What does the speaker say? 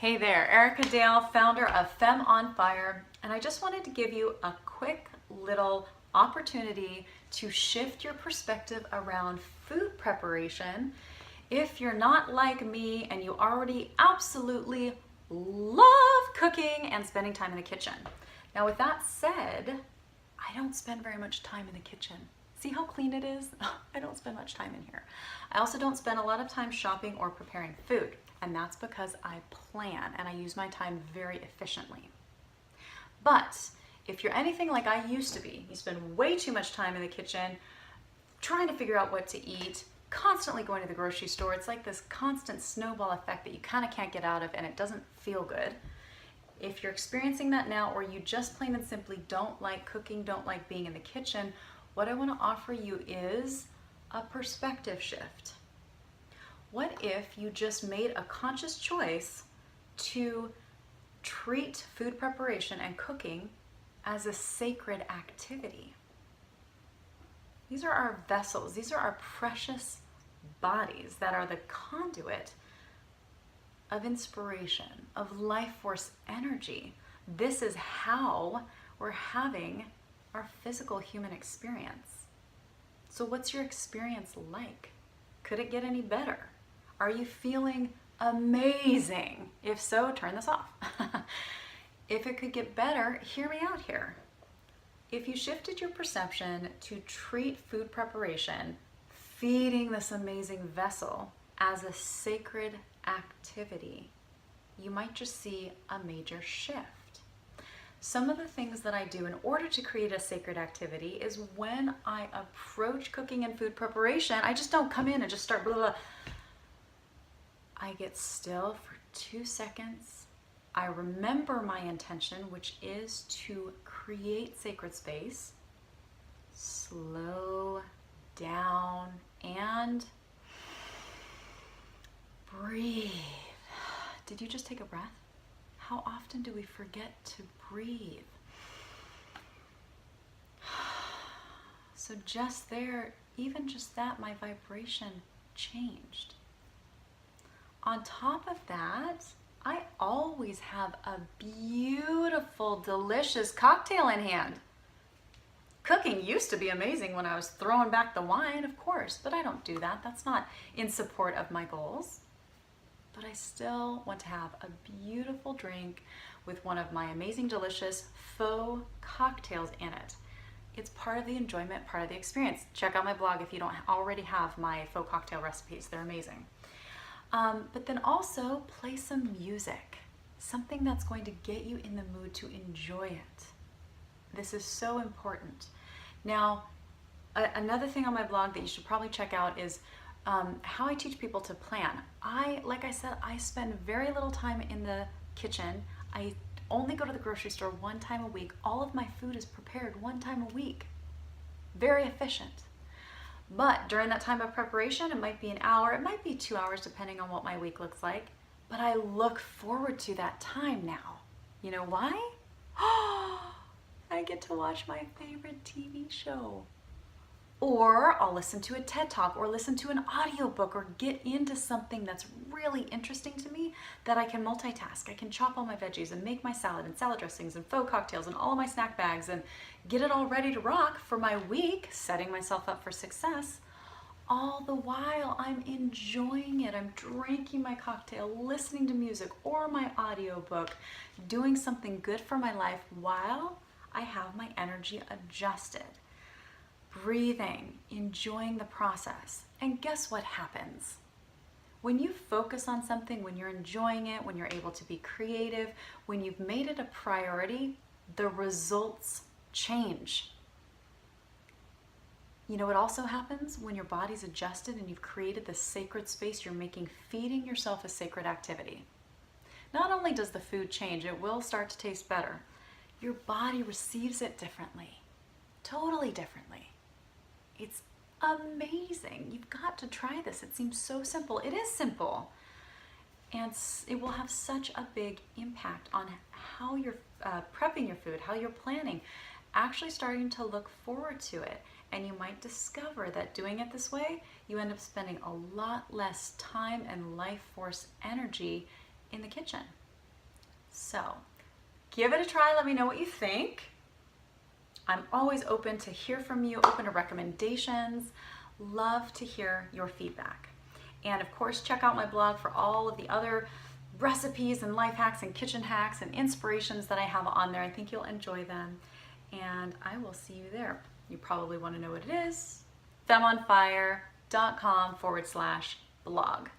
Hey there, Erica Dale, founder of Femme on Fire, and I just wanted to give you a quick little opportunity to shift your perspective around food preparation. If you're not like me and you already absolutely love cooking and spending time in the kitchen. Now, with that said, I don't spend very much time in the kitchen. See how clean it is? I don't spend much time in here. I also don't spend a lot of time shopping or preparing food, and that's because I plan and I use my time very efficiently. But if you're anything like I used to be, you spend way too much time in the kitchen trying to figure out what to eat, constantly going to the grocery store. It's like this constant snowball effect that you kind of can't get out of, and it doesn't feel good. If you're experiencing that now, or you just plain and simply don't like cooking, don't like being in the kitchen, what I want to offer you is a perspective shift. What if you just made a conscious choice to treat food preparation and cooking as a sacred activity? These are our vessels. These are our precious bodies that are the conduit of inspiration, of life force energy. This is how we're having our physical human experience. So what's your experience like? Could it get any better? Are you feeling amazing? If so, turn this off. If it could get better, hear me out here. If you shifted your perception to treat food preparation, feeding this amazing vessel, as a sacred activity, you might just see a major shift. Some of the things that I do in order to create a sacred activity is when I approach cooking and food preparation, I just don't come in and just start blah, blah, blah. I get still for 2 seconds. I remember my intention, which is to create sacred space, slow down, and breathe. Did you just take a breath? How often do we forget to breathe? So just there, even just that, my vibration changed. On top of that, I always have a beautiful, delicious cocktail in hand. Cooking used to be amazing when I was throwing back the wine, of course, but I don't do that. That's not in support of my goals. But I still want to have a beautiful drink with one of my amazing, delicious faux cocktails in it. It's part of the enjoyment, part of the experience. Check out my blog if you don't already have my faux cocktail recipes. They're amazing. But then also play some music, something that's going to get you in the mood to enjoy it. This is so important. Now, another thing on my blog that you should probably check out is how I teach people to plan. Like I said, I spend very little time in the kitchen. I only go to the grocery store 1 time a week. All of my food is prepared 1 time a week. Very efficient. But during that time of preparation, it might be an hour, it might be 2 hours, depending on what my week looks like. But I look forward to that time now. You know why? I get to watch my favorite TV show. Or I'll listen to a TED Talk or listen to an audiobook or get into something that's really interesting to me that I can multitask. I can chop all my veggies and make my salad and salad dressings and faux cocktails and all of my snack bags and get it all ready to rock for my week, setting myself up for success. All the while I'm enjoying it. I'm drinking my cocktail, listening to music or my audiobook, doing something good for my life while I have my energy adjusted. Breathing, enjoying the process. And guess what happens? When you focus on something, when you're enjoying it, when you're able to be creative, when you've made it a priority, the results change. You know what also happens when your body's adjusted and you've created this sacred space, you're making feeding yourself a sacred activity. Not only does the food change, it will start to taste better. Your body receives it differently, totally differently. It's amazing. You've got to try this. It seems so simple. It is simple. And it will have such a big impact on how you're prepping your food, how you're planning, actually starting to look forward to it. And you might discover that doing it this way, you end up spending a lot less time and life force energy in the kitchen. So give it a try. Let me know what you think. I'm always open to hear from you, open to recommendations. Love to hear your feedback. And of course, check out my blog for all of the other recipes and life hacks and kitchen hacks and inspirations that I have on there. I think you'll enjoy them. And I will see you there. You probably want to know what it is. femonfire.com/blog.